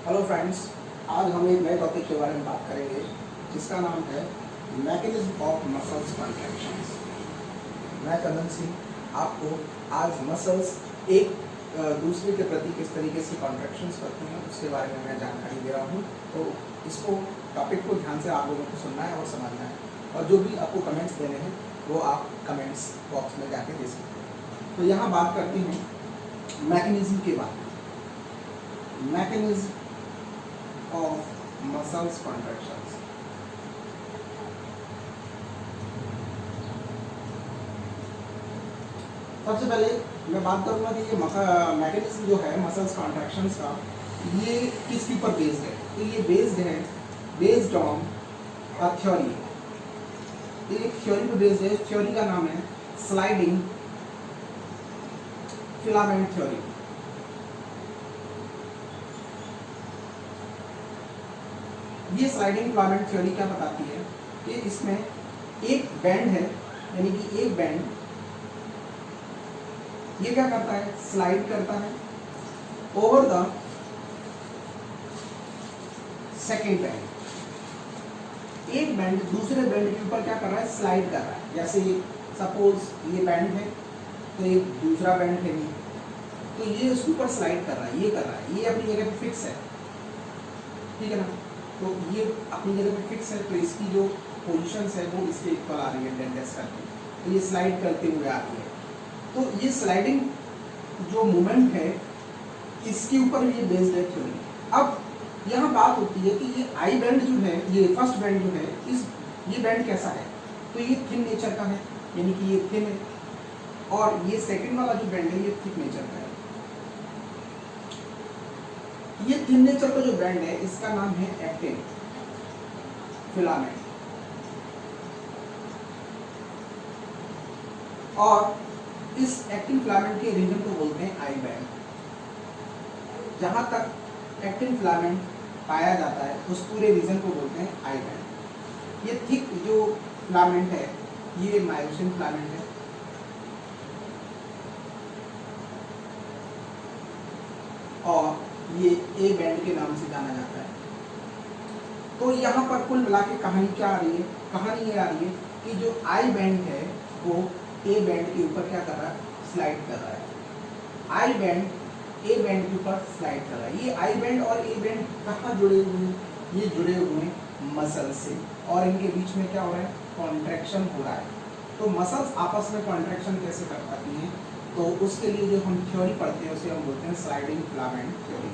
Hello friends, आज हम एक नए टॉपिक के बारे में बात करेंगे जिसका नाम है मैकेनिज्म ऑफ मसल्स कॉन्ट्रैक्शंस। मैं चंदन सिंह आपको आज मसल्स एक दूसरे के प्रति किस तरीके से कॉन्ट्रैक्शंस करते हैं उसके बारे में मैं जानकारी दे रहा हूँ। तो इसको टॉपिक को ध्यान से आप लोगों को सुनना है और समझना है, और जो भी आपको कमेंट्स देने हैं वो आप कमेंट्स बॉक्स में जाके दे सकते हैं। तो यहाँ बात करते हैं मैकेनिज्म के बारे में। Mechanism of muscles contractions। सबसे पहले मैं बात करूंगा कि ये मैकेनिज्म जो है मसल्स कॉन्ट्रैक्शंस का, ये किसके ऊपर बेस्ड है। तो ये बेस्ड ऑन अ थ्योरी। ये एक थ्योरी पे बेस्ड है। थ्योरी का नाम है स्लाइडिंग फिलामेंट थ्योरी। ये स्लाइडिंग फिलामेंट थ्योरी क्या बताती है कि इसमें एक बैंड है, यानी कि एक बैंड ये क्या करता है, स्लाइड करता है ओवर द सेकेंड बैंड। एक बैंड दूसरे बैंड के ऊपर क्या कर रहा है, स्लाइड कर रहा है। जैसे सपोज ये बैंड है तो एक दूसरा बैंड है, तो ये उसके ऊपर स्लाइड कर रहा है, ये कर रहा है, ये अपनी जगह पे फिक्स है, ठीक है ना। तो ये अपनी जगह पे फिक्स है, तो इसकी जो पोजीशंस है वो इसके इक्वल आ रही है डेंडेस करके, तो ये स्लाइड करते हुए आ रही है। तो ये स्लाइडिंग जो मूवमेंट है इसके ऊपर ये बेस्ड है थ्योरी। अब यहाँ बात होती है कि ये आई बैंड जो है, ये फर्स्ट बैंड जो है, ये बैंड कैसा है, तो ये थिन नेचर का है, यानी कि ये थिन है, और ये सेकेंड वाला जो बैंड है ये थिक नेचर का है। ये थिन नेचर का जो बैंड है इसका नाम है एक्टिन फिलामेंट, और इस एक्टिन फिलामेंट के रीजन को बोलते हैं आई बैंड। जहां तक एक्टिन फिलामेंट पाया जाता है उस पूरे रीजन को बोलते हैं आई बैंड। ये थिक जो फिलामेंट है ये मायोसिन फिलामेंट है, और ये ए बैंड के नाम से जाना जाता है। तो यहाँ पर कुल मिला के कहानी क्या आ रही है, कहानी ये आ रही है कि जो आई बैंड है वो ए बैंड के ऊपर क्या कर रहा है, स्लाइड कर रहा है। आई बैंड ए बैंड के ऊपर स्लाइड कर रहा है। ये आई बैंड और ए बैंड कहाँ जुड़े हुए हैं, ये जुड़े हुए हैं मसल से, और इनके बीच में क्या हो रहा है, कॉन्ट्रैक्शन हो रहा है। तो मसल्स आपस में कॉन्ट्रैक्शन कैसे कर पाती हैं, तो उसके लिए जो हम थ्योरी पढ़ते हैं उसे हम बोलते हैं स्लाइडिंग फिलामेंट थ्योरी।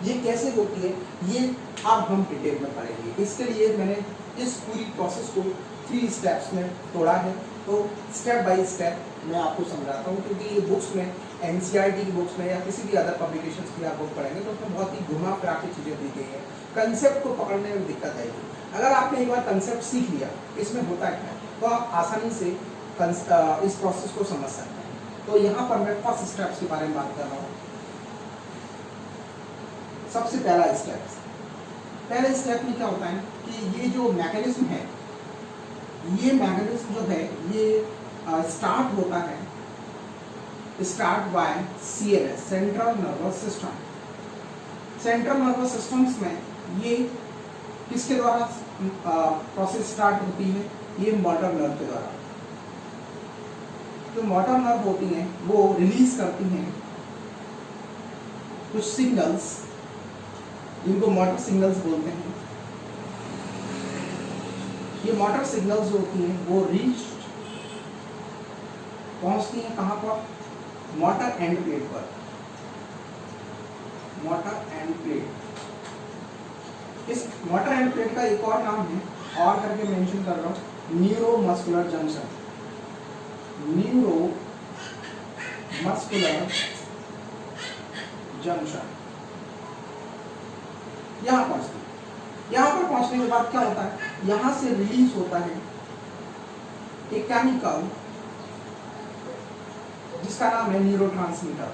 ये कैसे होती है ये अब हम डिटेल में पढ़ेंगे। इसके लिए मैंने इस पूरी प्रोसेस को 3 स्टेप्स में तोड़ा है, तो स्टेप बाय स्टेप मैं आपको समझाता हूँ, क्योंकि ये बुक्स में NCERT की बुक्स में या किसी भी अदर पब्लिकेशंस की आप बुक पढ़ेंगे तो उसमें बहुत ही घुमा फिरा के चीज़ें दी गई है। कंसेप्ट को पकड़ने में दिक्कत आएगी। अगर आपने एक बार कंसेप्ट सीख लिया इसमें होता क्या है, तो आप आसानी से इस प्रोसेस को समझ सकते हैं। तो यहाँ पर मैं फर्स्ट स्टेप्स के बारे में बात कर रहा हूँ। सबसे पहला स्टेप में क्या होता है कि ये जो मैकेनिज्म है, ये मैकेनिज्म जो है ये स्टार्ट होता है by CNS, central nervous system. Central nervous systems में ये किसके द्वारा प्रोसेस स्टार्ट होती है, ये मोटर नर्व के द्वारा। जो मोटर नर्व होती हैं वो रिलीज करती हैं कुछ सिग्नल्स, जिनको मोटर सिग्नल्स बोलते हैं। ये मोटर सिग्नल्स जो होती हैं वो पहुंचती हैं कहाँ पर, मोटर एंड प्लेट पर। मोटर एंड प्लेट, इस मोटर एंड प्लेट का एक और नाम है, और करके मेंशन कर रहा हूँ, न्यूरोमस्कुलर जंक्शन। न्यूरोमस्कुलर जंक्शन यहाँ पहुंचती है। यहाँ पर पहुंचने के बाद क्या होता है, यहाँ से रिलीज होता है एक केमिकल जिसका नाम है न्यूरोट्रांसमीटर।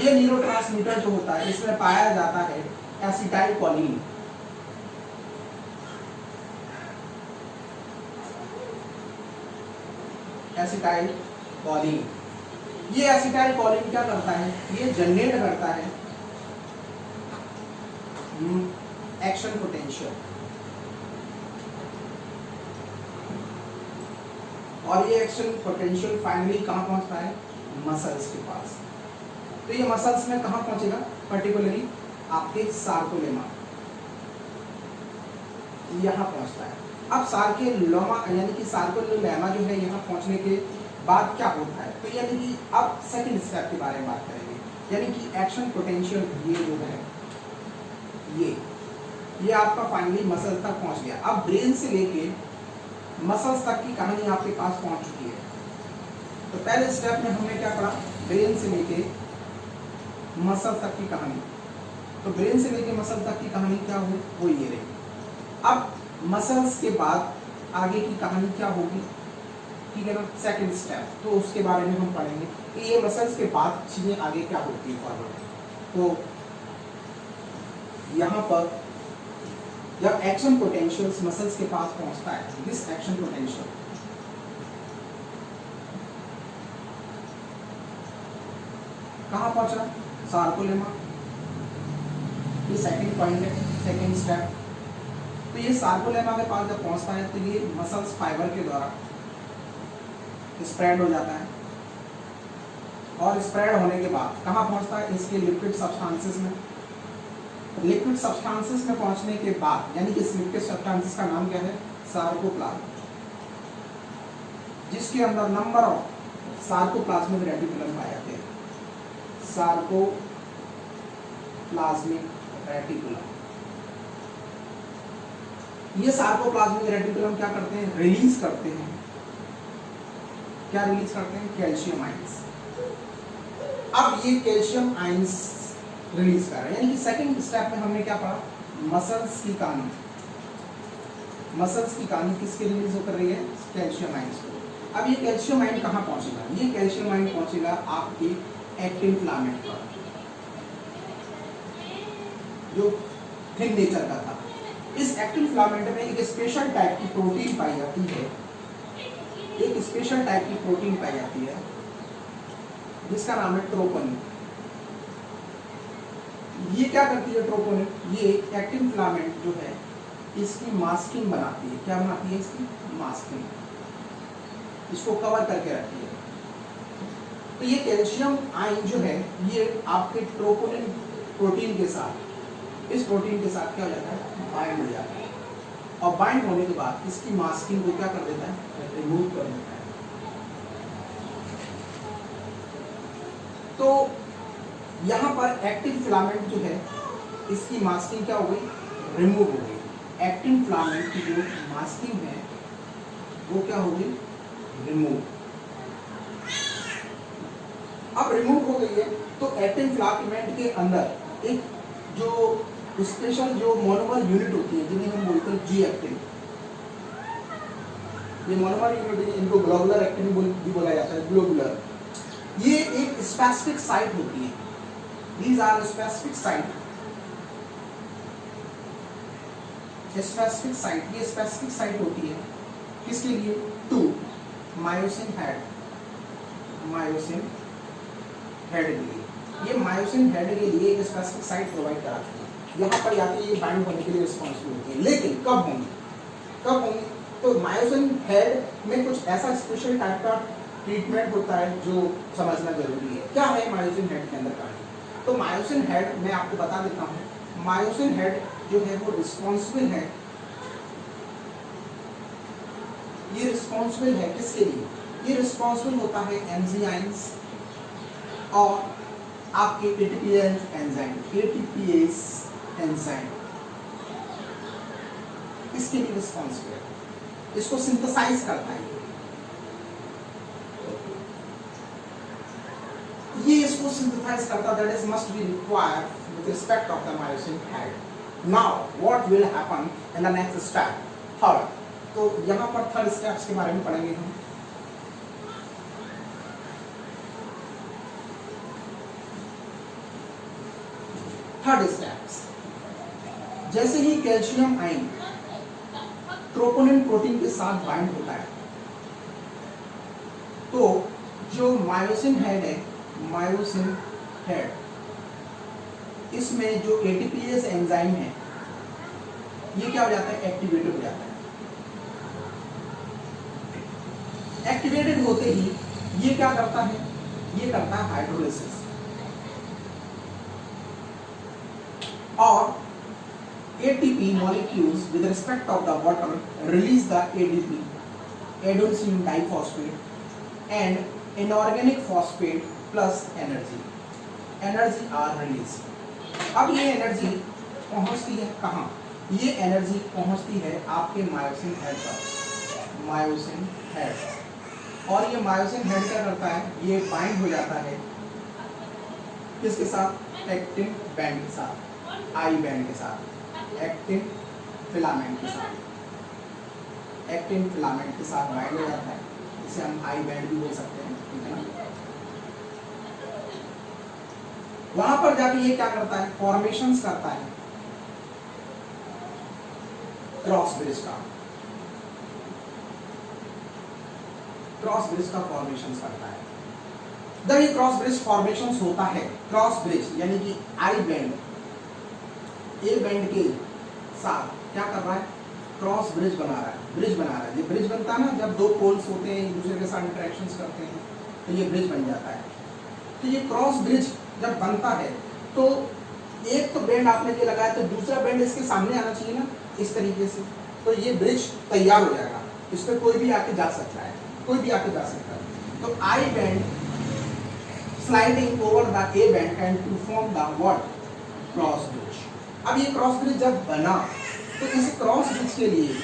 ये न्यूरोट्रांसमीटर जो होता है इसमें पाया जाता है एसिटाइल कोलिन। ये एसिटाइल कोलिन क्या करता है, ये जनरेट करता है एक्शन पोटेंशियल, और ये एक्शन पोटेंशियल फाइनली कहाँ पहुंचता है, मसल्स के पास। तो ये मसल्स में कहाँ पहुंचेगा, पर्टिकुलरली आपके सार्कोलेमा, यहाँ पहुंचता है। अब सार्कोलेमा यानी कि सार्कोलेमा जो है यहाँ पहुंचने के बाद क्या होता है, तो यानी कि अब सेकंड स्टेप के बारे में बात करेंगे, यानी कि एक्शन पोटेंशियल ये जो है ये आपका फाइनली मसल तक पहुंच गया। अब ब्रेन से लेके मसल्स तक की कहानी आपके पास पहुंच चुकी है। तो पहले स्टेप में हमने क्या पढ़ा, ब्रेन से लेके मसल तक की कहानी। तो ब्रेन से लेके मसल तक की कहानी क्या हुई, वो ये रही। अब मसल्स के बाद आगे की कहानी क्या होगी, ठीक है ना, सेकंड स्टेप, तो उसके बारे में हम पढ़ेंगे कि ये मसल्स के बाद चीजें आगे क्या होती है फॉरवर्ड। तो यहाँ पर जब एक्शन पोटेंशियल मसल्स के पास पहुंचता है, दिस एक्शन पोटेंशियल कहाँ पहुंचा, सार्कोलेमा, ये सेकंड पॉइंट है, सेकंड स्टेप। तो ये सार्कोलेमा के पास जब पहुंचता है तो ये मसल्स फाइबर के द्वारा स्प्रेड हो जाता है, और स्प्रेड होने के बाद कहाँ पहुंचता है, इसके लिक्विड सब्सटेंसेस में। लिक्विड सब्सटेंसेस में पहुंचने के बाद यानी कि इस लिक्विड सब्सटेंसेस का नाम क्या है, सार्कोप्लाज्म, जिसके अंदर नंबर ऑफ सार्कोप्लाज्मिक रेटिकुलम पाए जाते हैं, सार्कोप्लाज्मिक रेटिकुलम। ये सार्कोप्लाज्मिक रेटिकुलम क्या करते हैं, रिलीज करते हैं, क्या रिलीज करते हैं, कैल्शियम आयंस। अब ये कैल्शियम आयंस रिलीज कर रहा है, यानी कि सेकंड स्टेप में हमने क्या पढ़ा, मसल्स की कहानी। मसल्स की कहानी किसके रिलीज होकर रही है, कैल्शियम आयंस को। अब ये कैल्शियम आयन कहाँ पहुंचेगा, ये कैल्शियम आयन पहुंचेगा आपके एक्टिन फिलामेंट पर, जो थिन नेचर का था। इस एक्टिन फिलामेंट में एक स्पेशल टाइप की प्रोटीन पाई जाती है, एक स्पेशल टाइप की प्रोटीन पाई जाती है जिसका नाम है ट्रोपोनिन। ये क्या करती है ट्रोपोनिन, ये एक्टिन फिलामेंट जो है इसकी मास्किंग बनाती है। क्या बनाती है, इसकी मास्किंग, इसको कवर करके रखती है। तो ये कैल्शियम आयन जो है ये आपके ट्रोपोनिन प्रोटीन के साथ, इस प्रोटीन के साथ क्या हो जाता है, बाइंड हो जाता है, और बाइंड होने के बाद इसकी मास्किंग को क्या कर देता है, रिमूव कर देता है। तो यहाँ पर एक्टिन फिलामेंट जो है इसकी मास्किंग क्या हो गई, रिमूव हो गई। एक्टिन फिलामेंट की जो मास्किंग है वो क्या हो गई, रिमूव। अब रिमूव हो गई है तो एक्टिन फिलामेंट के अंदर एक जो स्पेशल जो मोनोमर यूनिट होती है जिन्हें हम बोलते हैं जी एक्टिन, ये मोनोमर यूनिट, इनको ग्लोबुलर एक्टिन भी बोला जाता है, ग्लोबुलर। ये एक स्पेसिफिक साइट होती है, these are specific site, specific site, ये स्पेसिफिक साइट होती है किसके लिए, to myosin head, myosin head के लिए। ये मायोसिन हेड के लिए एक स्पेसिफिक साइट प्रोवाइड कराती है, यहाँ पर जाके ये बाइंड होने के लिए रिस्पॉन्सिबल होती है। लेकिन कब होंगी, कब होंगी, तो मायोसिन हेड में कुछ ऐसा स्पेशल टाइप का ट्रीटमेंट होता है जो समझना जरूरी है। क्या है मायोसिन हेड के अंदर का, तो मायोसिन हेड मैं आपको बता देता हूँ। मायोसिन हेड जो है वो रिस्पॉन्सिबल है, ये रिस्पॉन्सिबल है किसके लिए, ये रिस्पॉन्सिबल होता है एंजाइम्स और आपके एटीपीएस एंजाइम, एटीपीएस एंजाइम इसके लिए रिस्पॉन्सिबल है, इसको सिंथेसाइज करता है, ये इसको सिंथेसाइज करता, that is must be required with respect of the myosin head. Now what will happen in the next step, third. तो यहाँ पर थर्ड स्टेप्स के बारे में पढ़ेंगे हम। थर्ड स्टेप्स, जैसे ही कैल्शियम आयन ट्रोपोनिन प्रोटीन के साथ बाइंड होता है तो जो मायोसिन हेड है, मायोसिन हेड, इसमें जो एटीपीएस एंजाइम है ये क्या हो जाता है, एक्टिवेटेड हो जाता है। एक्टिवेटेड होते ही ये क्या करता है, ये करता है हाइड्रोलिसिस, और ATP molecules with respect of the water release the ADP, adenosine diphosphate, and inorganic phosphate plus energy. Energy are released. अब ये एनर्जी पहुंचती है कहाँ? ये एनर्जी पहुंचती है आपके मायोसिन हेड पर, मायोसिन हेड, और ये मायोसिन हेड क्या करता है, ये बाइंड हो जाता है किसके साथ, एक्टिन बैंड के साथ, आई बैंड के साथ, एक्टिन फिलामेंट के साथ, एक्टिन फिलामेंट के साथ बाइंड हो जाता है, इसे हम आई बैंड भी बोल सकते हैं, ठीक है ना। वहां पर जाके ये क्या करता है, फॉर्मेशंस करता है क्रॉस ब्रिज का, क्रॉस ब्रिज का फॉर्मेशंस करता है। जब ये क्रॉस ब्रिज फॉर्मेशंस होता है, क्रॉस ब्रिज यानी कि आई बैंड ए बैंड के साथ क्या कर रहा है, क्रॉस ब्रिज बना रहा है, ब्रिज बना रहा है। ये ब्रिज बनता है ना, जब दो पोल्स होते हैं एक दूसरे के साथ इंटरेक्शंस करते हैं तो ये ब्रिज बन जाता है। तो ये क्रॉस ब्रिज जब बनता है तो एक तो बैंड आपने ये लगाया तो दूसरा बैंड इसके सामने आना चाहिए ना, इस तरीके से, तो ये ब्रिज तैयार हो जाएगा, इस पर कोई भी आके जा सकता है, कोई भी आके जा सकता है। तो I band sliding over the A band and to form the what, cross bridge. अब ये क्रॉस ब्रिज जब बना तो इस क्रॉस ब्रिज के लिए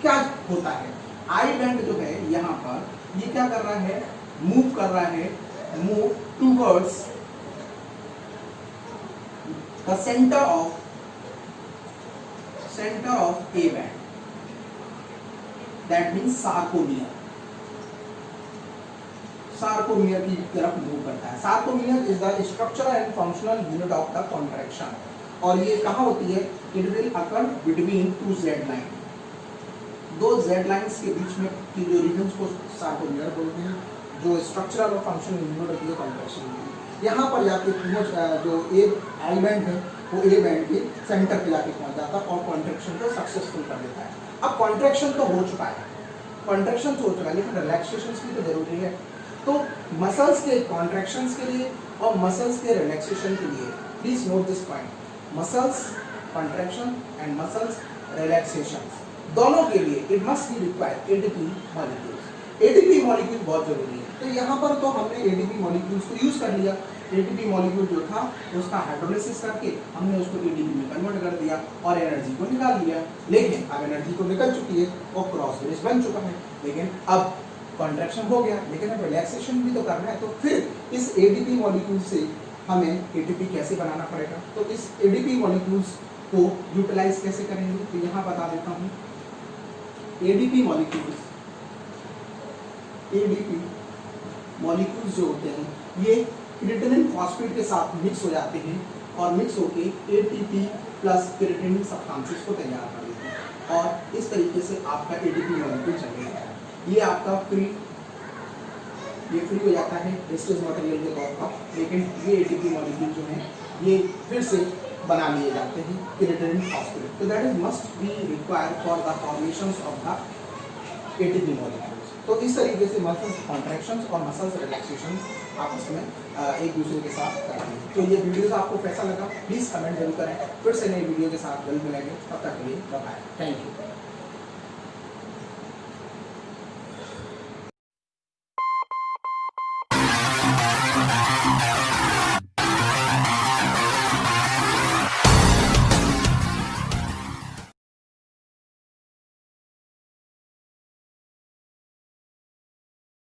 क्या होता है, आई बैंड जो है यहाँ पर ये क्या कर रहा है, मूव कर रहा है, move towards the centre of A band, that means sarcomere, sarcomere की तरफ मूव करता है। Sarcomere is the structural and functional unit of the contraction, और ये कहाँ होती है, it will occur between two Z line, दो जेड लाइंस के बीच में की जो रीजन को सार्कोमियर बोलते हैं, जो स्ट्रक्चरल और फंक्शनल यूनिट होती है कॉन्ट्रैक्शन की। यहाँ पर जाके जो ए आई बैंड है वो ए बैंड के सेंटर पे जाके पहुँच जाता है और कॉन्ट्रैक्शन को सक्सेसफुल कर देता है। अब कॉन्ट्रैक्शन तो हो चुका है, कॉन्ट्रैक्शन तो हो चुका है, लेकिन रिलैक्सेशन की तो जरूरी है। तो मसल्स के कॉन्ट्रैक्शंस के लिए और मसल्स के रिलैक्सेशन के लिए please note this point, muscles contraction and muscles relaxation दोनों के लिए it must be required ATP molecules. ATP molecule बहुत जरूरी है। तो यहाँ पर तो हमने एटीपी मॉलिक्यूल्स को यूज कर लिया, एटीपी मॉलिक्यूल जो था उसका हाइड्रोलिसिस करके हमने उसको एटीपी में कन्वर्ट कर दिया और एनर्जी को निकाल लिया। लेकिन अब एनर्जी तो निकल चुकी है और क्रॉस ब्रिज बन चुका है, लेकिन अब कॉन्ट्रैक्शन हो गया, लेकिन अब रिलैक्सेशन भी तो करना है। तो फिर इस एटीपी मॉलिक्यूल से हमें एटीपी कैसे बनाना पड़ेगा, तो इस एटीपी मॉलिक्यूल्स को यूटिलाइज कैसे करेंगे, तो यहाँ बता देता हूँ। एडीपी मॉलिक्यूल्स जो होते हैं ये क्रिएटिनिन फॉस्फेट के साथ मिक्स हो जाते हैं और मिक्स होके एटीपी प्लस क्रिएटिनिन सब्सटेंसेस को तैयार कर देते हैं और इस तरीके से आपका एडीपी मॉलिक्यूल चलेगा। ये आपका फ्री हो जाता है वेस्टेज मटेरियल के तौर पर, लेकिन ये एटीपी मॉलिक्यूल जो है ये फिर से बना लिए जाते हैं क्रिएटिनिन फॉस्फेट। तो that is must be required for the formations of the ATP molecules. तो इस तरीके से मसल्स कॉन्ट्रैक्शंस और मसल्स रिलैक्सेशन आपस में एक दूसरे के साथ करते हैं। तो ये वीडियोस आपको कैसा लगा प्लीज़ कमेंट जरूर करें। फिर से नई वीडियो के साथ जल्द मिलेंगे, तब तक के लिए बाय, थैंक यू।